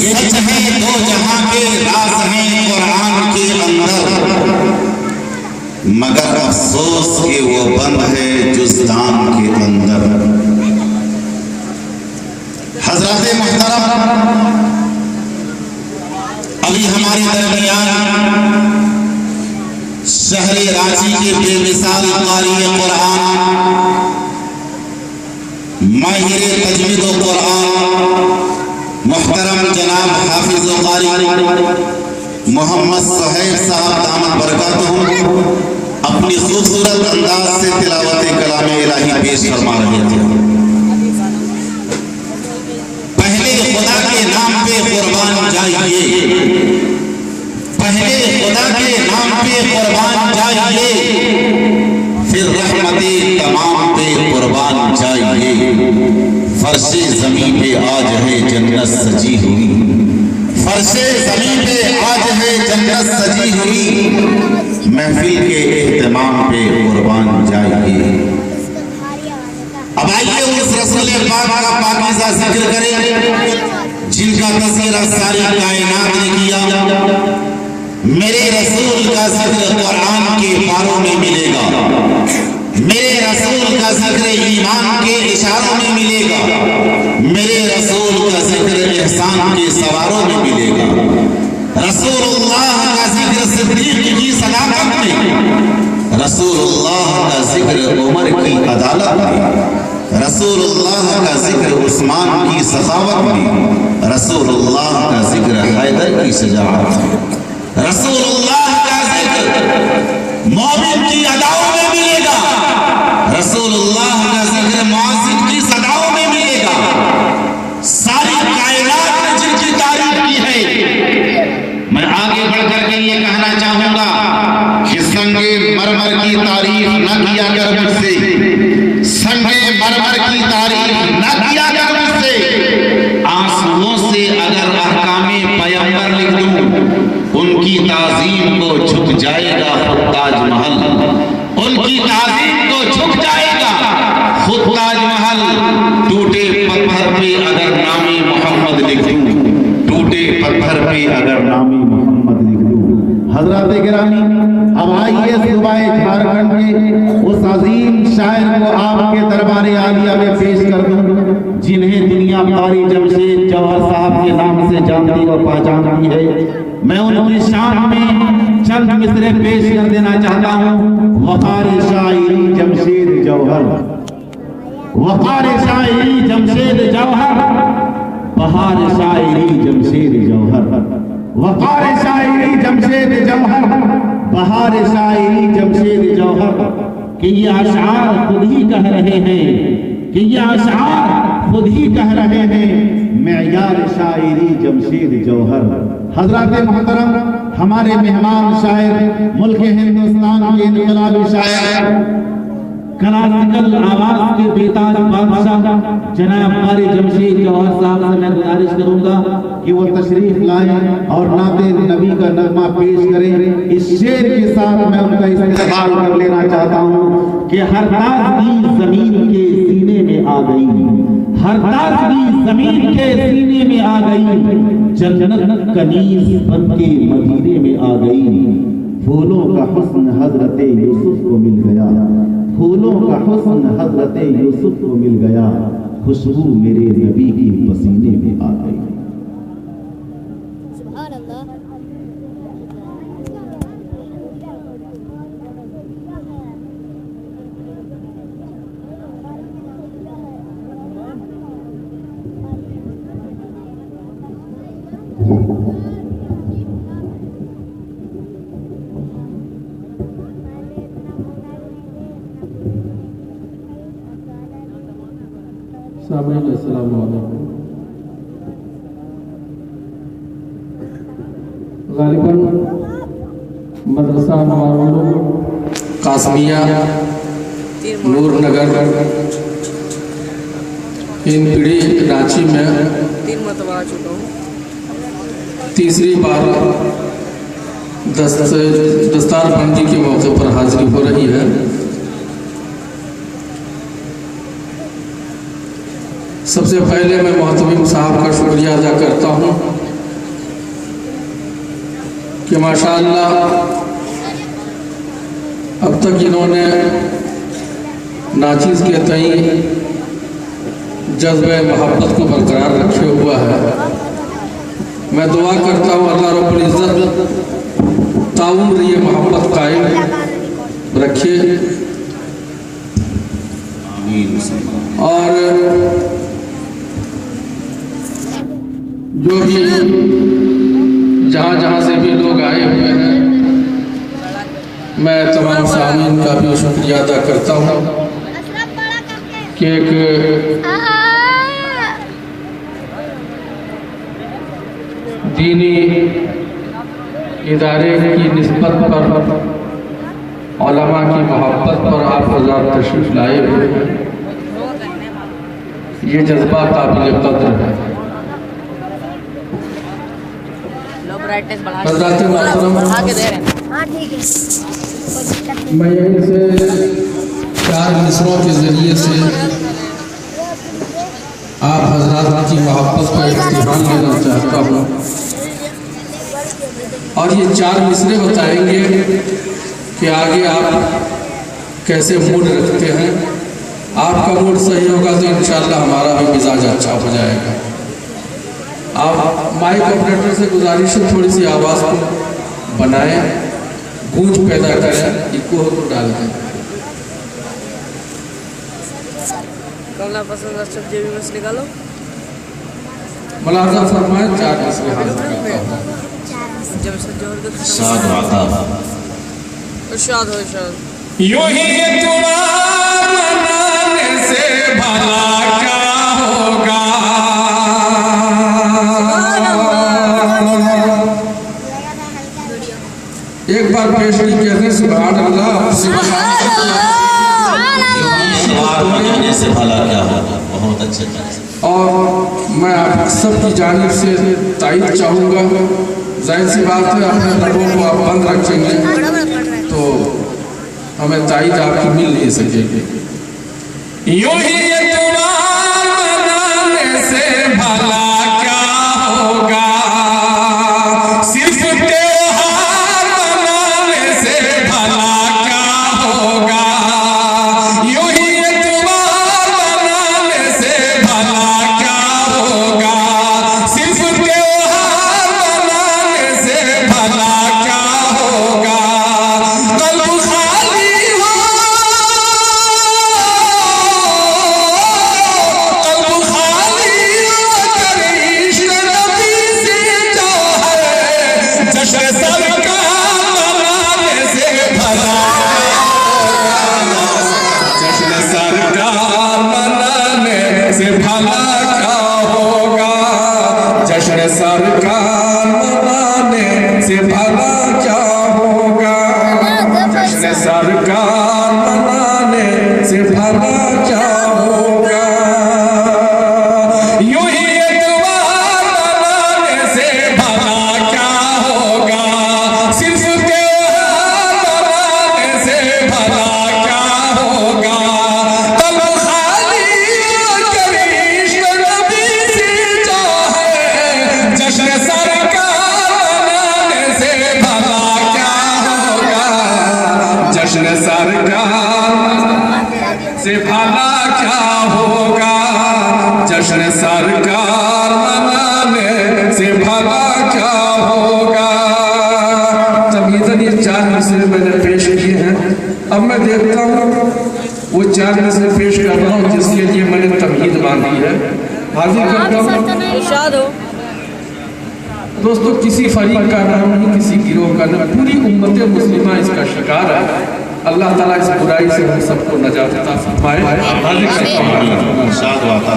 सच है दो जहां के राज हैं कुरान के अंदर, मगर अफसोस के वो बंद है जुज़दान के अंदर। हजरत मुहतरम, अभी हमारे दरमियान शहरे रांची के बेमिसाल क़ारी कुरान, माहिर तजवीद कुरान, मुहतरम जनाब हाफिज क़ारी मोहम्मद सुहैब साहब दामद बरकातहू अपनी खूबसूरत अंदाज से तिलावत कलाम इलाही पेश फरमा रहे थे। पहले खुदा के नाम पे कुर्बान जाइए, पहले खुदा के नाम पे कुर्बान जाइए, फिर रहमते तमाम पे कुर्बान जाइए। फर्शे ज़मीन पे आज है जन्नत सजी हुई, फर्शे ज़मीन पे आज है जन्नत सजी हुई, महफिल के एहतमाम पे कुर्बान जाइए। अब आइए उस रसूल पाक का पाकीज़ा जिक्र करें जिनका तज़किरा सारी कायनात ने किया। मेरे रसूल का जिक्र कुरान के पारों में मिलेगा, मेरे रसूल का जिक्र ईमान के इशारों में मिलेगा, मेरे रसूल का जिक्र एहसान के सवारों में मिलेगा, रसूलुल्लाह का जिक्र सिद्दीक़ की सदाकत में, रसूलुल्लाह का जिक्र उमर की अदालत में, रसूलुल्लाह का जिक्र उस्मान की सखावत में, रसूलुल्लाह का जिक्र हैदर की सजावत में, रसूलुल्लाह का जिक्र मोमिन की अदाओं में मिलेगा, रसूलुल्लाह का जिक्र मुअज़्ज़िन की सदाओं में मिलेगा। सारी कायनात ने जिनकी तारीफ की है, मैं आगे बढ़कर के ये कहना चाहूंगा कि संगे मरमर की तारीफ न किया कर मुझसे, संगे मरमर की तारीफ न किया कर मुझसे। आंसुओं से अगर अहकामे पैगंबर लिख दूं, उनकी ताज़ीम को झुक जाएगा खुद ताजमहल, उनकी ताज़ीम को झुक जाएगा खुद ताजमहल। टूटे पत्थर पे अगर नामे मोहम्मद लिख दूं, टूटे पत्थर पे अगर नामे मोहम्मद लिख दूं। हजरत गिरामी, अब आइए सूबाए झारखंड के उस अजीम शायर को आपके दरबारे आलिया में पेश कर दूं, जिन्हें दुनिया क़ारी जमशेद जौहर साहब के नाम से जानती और पहचानती है। मैं उनकी शान में चंद मिसरे पेश कर देना चाहता हूँ। वक़ार शायरी जमशेद जौहर, वक़ार शायरी जमशेद जौहर, बहार शायरी जमशेद जौहर, वक़ार शायरी जमशेद जौहर, बहार शायरी जमशेद जौहर। कि ये अशआर खुद ही कह रहे हैं, कि ये अशआर खुद ही कह रहे हैं, मेयार शायरी जमशेद जौहर। हजरत मुहतरम, हमारे मेहमान शायर, मुल्क हिंदुस्तान के इनकलाबी शायर, क्लासिकल आवाज के बेताज बादशाह जनाब क़ारी जमशेद जौहर साहब से मैं गुजारिश करूंगा कि वो तशरीफ लाएं और नाते नबी का नगमा पेश करें। इस शेर के साथ मैं उनका इस्तेमाल कर लेना चाहता हूँ कि हर ताज़गी जमीन के सीने में आ गई, हर ताज़गी जमीन के सीने में आ गई, जन्नत कनीज़ बन के मदीने में आ गई। फूलों का हुस्न हजरत यूसुफ को मिल गया, फूलों का हुस्न हजरत यूसुफ को मिल गया, खुशबू मेरे नबी की पसीने में आ गई। अस्सलाम वालेकुम। गालिबन मदरसा नवारुल कासमिया नूर नगर इन पीढ़ी रांची में 3 मरतबा आ चुका हूँ। तीसरी बार दस्तार बंदी के मौके पर हाजिरी हो रही है। सबसे पहले मैं मोहतमिम साहब का शुक्रिया अदा करता हूँ कि माशाअल्लाह अब तक इन्होंने नाचीज़ के तई जज्बे मोहब्बत को बरकरार रखे हुआ है। मैं दुआ करता हूँ अल्लाह रब्बुल इज़्ज़त ताउम्र ये मोहब्बत कायम रखे और जो भी जहाँ जहाँ से भी लोग आए हुए हैं मैं तमाम सामीन का भी शुक्रिया अदा करता हूँ कि एक दीनी इदारे की निस्बत पर उलमा की मोहब्बत पर आप हज़रात तशरीफ़ लाए हुए हैं। ये जज्बा काबिल कद्र है। हज़रात मोहतरम, मैं यहीं से 4 मिसरों के ज़रिए से आप हज़रात की मोहब्बत का इम्तिहान लेना चाहता हूँ और ये 4 मिसरे बताएंगे कि आगे आप कैसे मूड रखते हैं। आपका मूड सही होगा तो इंशाअल्लाह हमारा भी मिजाज अच्छा हो जाएगा। आप माइक ऑपरेटर से गुजारिश है थोड़ी सी आवाज़ को बनाएं, गूंज पैदा करें, इको को डाल दें। कमला पसंद अच्छा जे भी मछली निकालो मुलाज़ा फरमाएं। 4 मिसरे हासिल करता हूँ। जब से जोर साद वाता इरशाद हो इरशाद। यूं ही तुम्हारा मनाने से भला क्या होगा। एक बार पेश कहते सुभान अल्लाह मनाने से भला क्या होगा। बहुत अच्छे से और मैं आप सबकी जानिब से तारीफ चाहूँगा। जाहिर सी बात है अपने लबों को आप बंद रखेंगे तो हमें तारीफ आपकी मिल नहीं सकेगी। यूं ही ये तुम्हार मनाने से भला क्या होगा। सिर्फ त्योहार मनाने से भला क्या होगा। यूं ही ये तुम्हार मनाने से भला क्या होगा। सिर्फ त्योहार मनाने से भला क्या होगा। कल्ब खाली हो, कल्ब खाली हो करे इश्क नबी से जो है। जश्न सरकार मनाने से भला, जश्न सरकार मनाने से भला क्या होगा। जश्न सरकार मनाने से भला क्या होगा। जश्न सरकार मनाने से भला क्या होगा। यूं ही एतवार मनाने से भला क्या होगा। सिर्फ त्योहार मनाने से भला क्या होगा। कल्ब खाली करे इश्क नबी से जो है। जश्न सरकार मनाने से भला क्या होगा। जश्न सरकार से भला क्या होगा। जश्न सरकार मनाने से भला क्या होगा। तमीज़न ये 4 मिसरे मैंने पेश किए हैं। अब मैं देखता हूँ वो 4 मिसरे पेश कर रहा हूँ जिसके लिए मैंने तमीज़ बांधी है। हाजिर करता हूँ। इरशाद हो। दोस्तों किसी फरीक का नाम नहीं, किसी गिरोह का नाम, पूरी उम्मत मुस्लिमा इसका शिकार है। अल्लाह ताला इस बुराई से हम सबको नजात अता फरमाए। साद वाता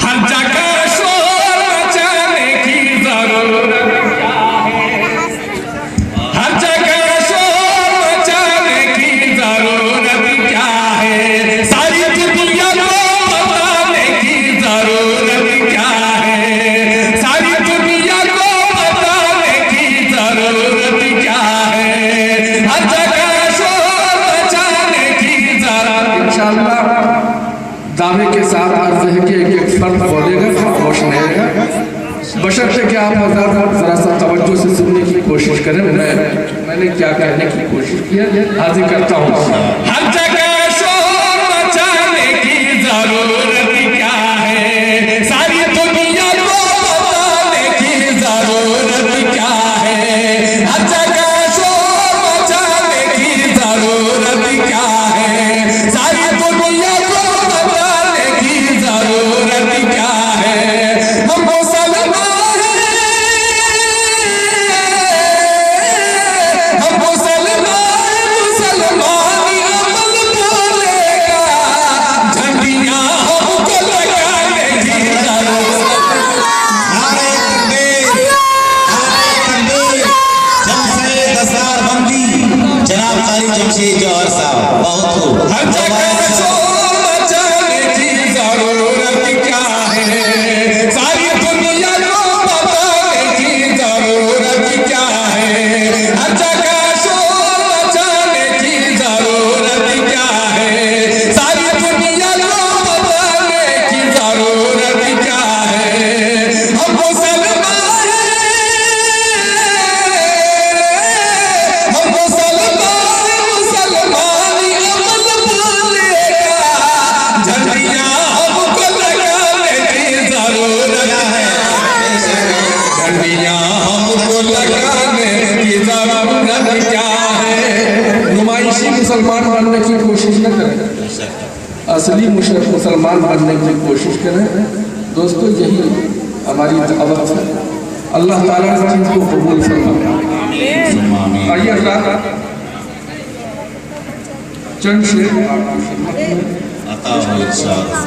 हर जगह शोर मचाने की जरूरत क्या है। हर जगह शोर मचाने की जरूरत क्या है। सारी दुनिया को बताने की जरूरत क्या है। सारी दुनिया को बताने की जरूरत क्या है। हर जगह शोर मचाने की जरूरत। इंशाअल्लाह दावे के साथ अर्ज है कि एक फर्द बोलेगा, खामोश रहेगा, बशर्ते कि आप जरा सा तवज्जो से सुनने की कोशिश कोशिश करें। मैंने क्या कहने की कोशिश किया हाजिर करता हूँ। हर जगह शोर मचाने की जरूरत क्या है, सारी दुनिया को बताने की जरूरत क्या है। हर जगह शोर मचाने की जरूरत क्या है, सारी दुनिया को बताने की जरूरत क्या है। हम मुसलमान जमशेद जौहर साहब बहुत खूब। हर जगह शोर मचाने की जरूरत क्या है, सारी दुनिया को बताने की जरूरत क्या है। हर जगह शोर मचाने की जरूरत क्या है, सारी दुनिया को बताने की जरूरत क्या है। हम मुसलमान मुसलमान बनने की कोशिश न करें, असली मुसलमान बनने की कोशिश करें। दोस्तों यही हमारी दावत है। अल्लाह ताला इस चीज को कबूल फरमाए। आइए अल्लाह चंद शेर अता हो इंशाअल्लाह।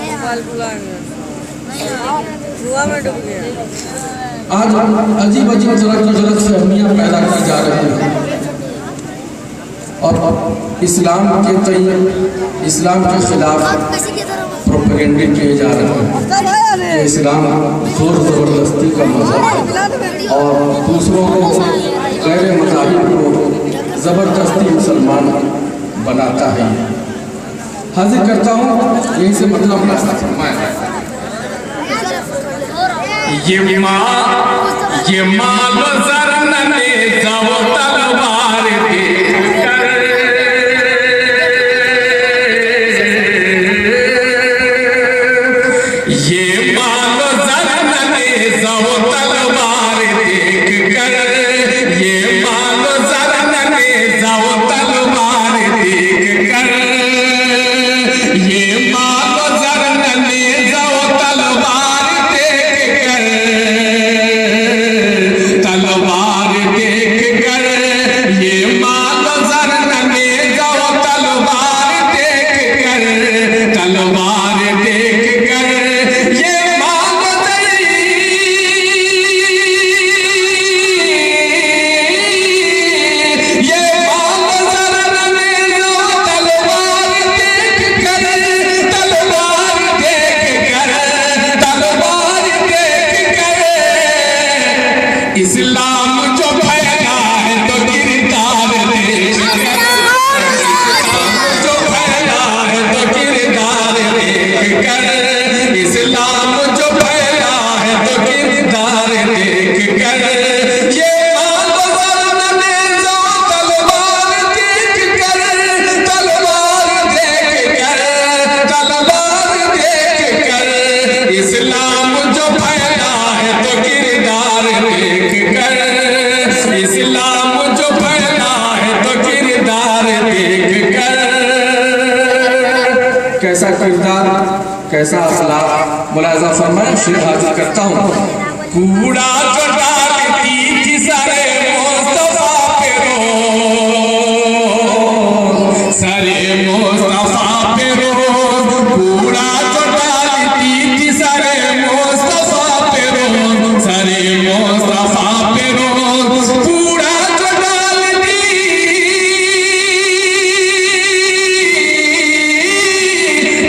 मोबाइल बुलाएंगे, कुआं में डूब गया। आज अजीब अजीब तरह की गलत फहमियाँ पैदा की जा रही हैं और इस्लाम के कई इस्लाम के खिलाफ प्रोपेगेंडे किए जा रहे हैं कि इस्लाम जोर ज़बरदस्ती का मज़हब है और दूसरों को गैर मज़ाहिब को ज़बरदस्ती मुसलमान बनाता है। हाजिर करता हूँ यहीं से मतलब ये माल जर ने जाओ तलवार देखकर, ये माल जर ने जाओ तलवार देखकर, ये माल जर ने जाओ तलवार देखकर, ये माल जर ने जाओ तलवार देखकर, तलवार देखकर, ये माल जर ने जाओ तलवार देखकर, तलवार देखकर, ये माल ये माल जर ने जाओ तलवार देखकर, तलवार देखकर, तलवार देखकर, इस्लाम जो फैला है तो किरदार देखकर, जो फैला है तो किरदार देखकर, इस्लाम जो फैला है तो किरदार देखकर, ये माल जर ने जाओ तलवार देखकर, तलवार देखकर, तलवार देखकर, इस्लाम जो फैला है तो किरदार देखकर, इस्लाम जो फैला है तो किरदार देखकर। कैसा किरदार, कैसा अखलाक, मुलाज़ा फरमाएं। शेर हाजिर करता हूँ। कूड़ा जो डालती थी सरे मुस्तफा पे रोज़, सरे मुस्तफा पे रोज़, कूड़ा जो डालती थी सरे मुस्तफा पे रोज़, सरे मुस्तफा पे रोज़, कूड़ा जो डालती,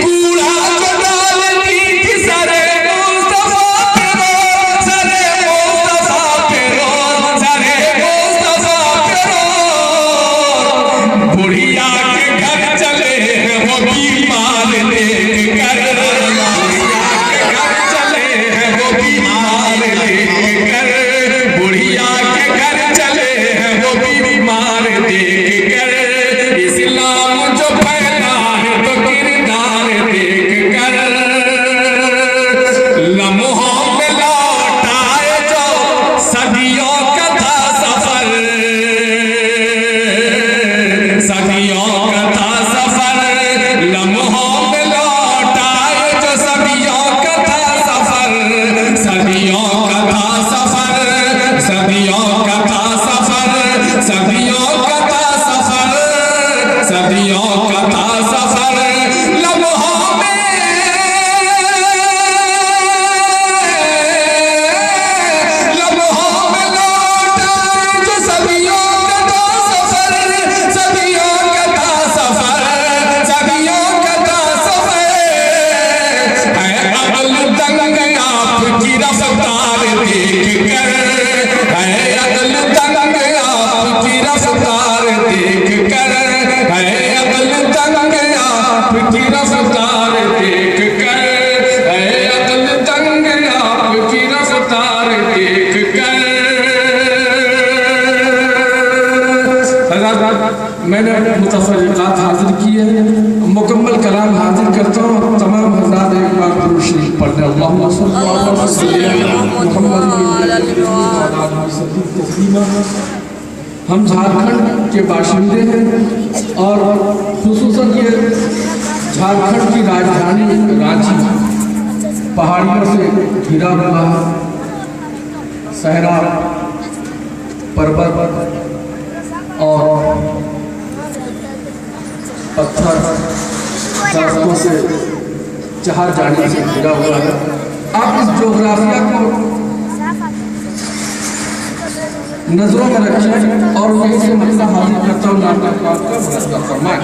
कूड़ा जो डालती थी सरे मुस्तफा पे रोज़, सरे मुस्तफा रफ्तार देख कर, ऐ अक्ल तंग आपकी रफ्तार देख कर। मैंने मुतफर्रिक़ात हाजिर किए, मुकम्मल कलाम हाजिर करता हूँ। तमाम हज़रात एक बार दुरूद शरीफ पढ़ने। अल्लाहुम्मा सल्लि अला मुहम्मद। हम झारखंड के बाशिंदे हैं और खुसूसन ये झारखंड की राजधानी रांची पहाड़ियों से घिरा हुआ, सहरा पर्वत और पत्थर दरख्तों से चार जाने से घिरा हुआ है। आप इस जोग्राफिया को नजरों में रखें और यही से मसला हाजिर करता हूँ। नाटक का फैसला फरमाएं।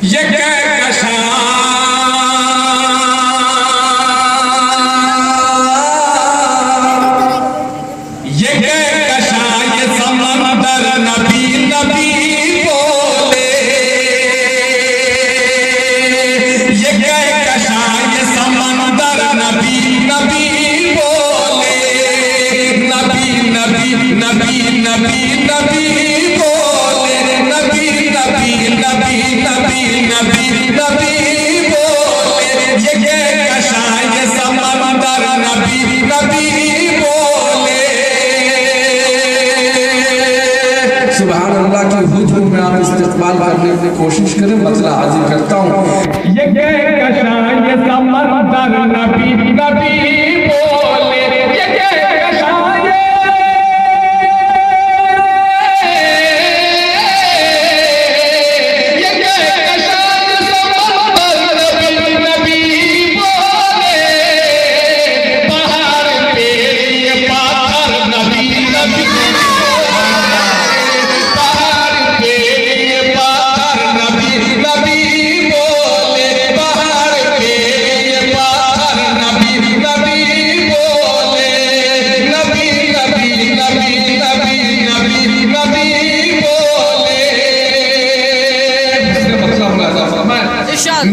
ये सुभान अल्लाह की हुजूर में आप इस्तेमाल करने की कोशिश करें। मसला हाजिर करता हूँ। ये समंदर नबी नबी बोले, ये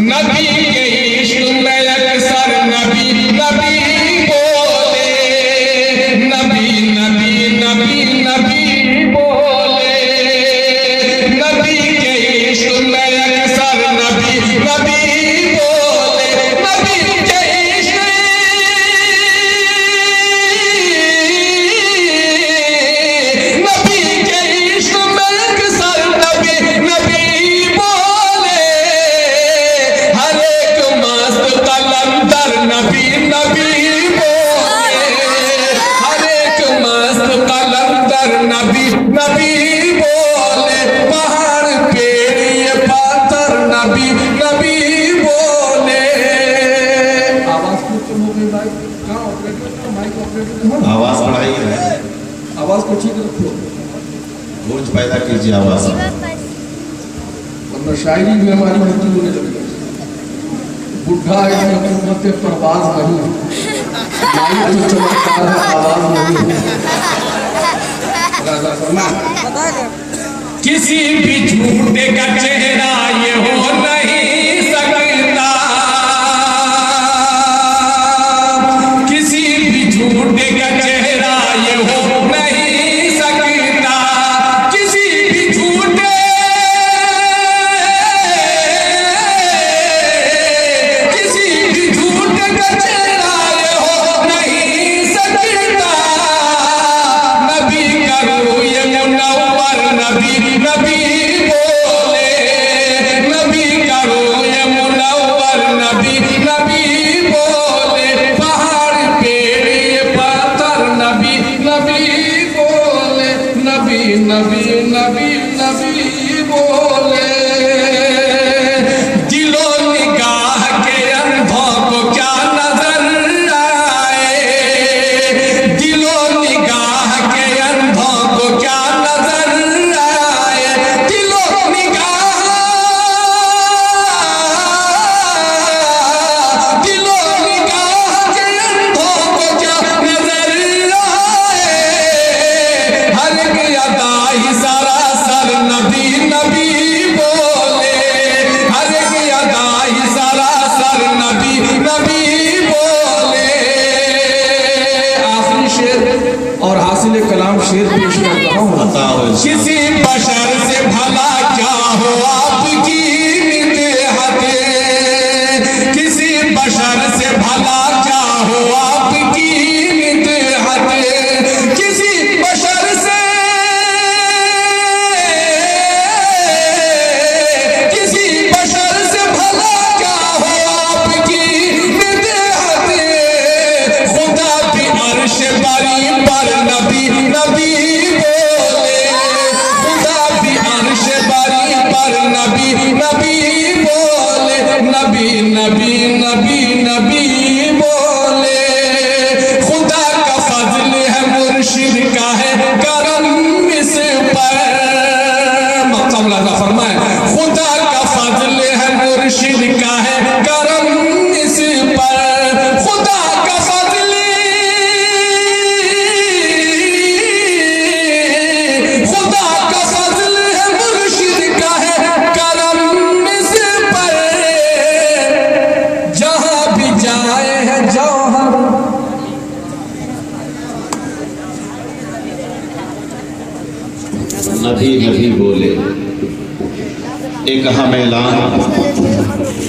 नबी के इश्क में अक्सर नबी नबी बोले, नबी नबी नबी नबी बोले, नबी के इश्क में अक्सर नबी नबी बोले, नबी के इश्क में अक्सर नबी नबी नबी नबी बोले, हर एक मस्त कलंदर नबी नबी बोले, पहाड़ पेड़ ये पाथर नबी नबी बोले। आवाज को हो गई भाई, कहाँ ऑपरेटर का माइक ऑपरेटर? आवाज बढ़ाई है, आवाज को ठीक रखो, गूंज पैदा कीजिए आवाज। वरना शायरी भी हमारी मृत्यु होने लगेगी। बुढ़ा है हुकूमत परवाज नहीं, तो चमत्कार है आवाज नहीं। किसी भी झूठे का चेहरा ये हो नहीं सकता, किसी भी झूठे का चेहरा ये हो नहीं सकता, किसी भी झूठे का चेहरा ये हो नहीं सकता। नबी करो ये मुनव्वर नबी नबी बोले, नबी करो ये मुनव्वर नबी नबी बोले, पहाड़ पेड़ ये पत्थर नबी नबी बोले, नबी नबी नबी नबी बोले। दिलो निगाह के अंधों को क्या नजर आए, दिलो निगाह के अंधों को क्या नजर आए, दिलो निगाह के अंधों को क्या नजर आए, हर एक अदा ही सरासर नबी नबी बोले, हर एक अदा ही सरासर नबी नबी बोले। आखिरी शेर और हासिल कलाम शेर पेश कर रहा हूँ। किसी बशर से भला क्या हो आपकी निदहते, किसी बशर से भला क्या हो आपकी निदहते, किसी बशर से भला क्या हो आपकी निदहते। खुदा भी अर्श बारी पर नबी नबी बोले, खुदा भी अर्श बारी पर नबी नबी बोले, नबी नबी नबी नबी बोले। खुदा का फजल है मुर्शिद का है करम इस पर, मतलब लगा फरमाए खुदा का फजल है मुर्शिद का है करम इस पर। खुदा का फजल, खुदा का फजल है मुर्शिद का है करम इस पर। जहां भी जाए है जौहर, नबी नबी बोले। एक अहम ऐलान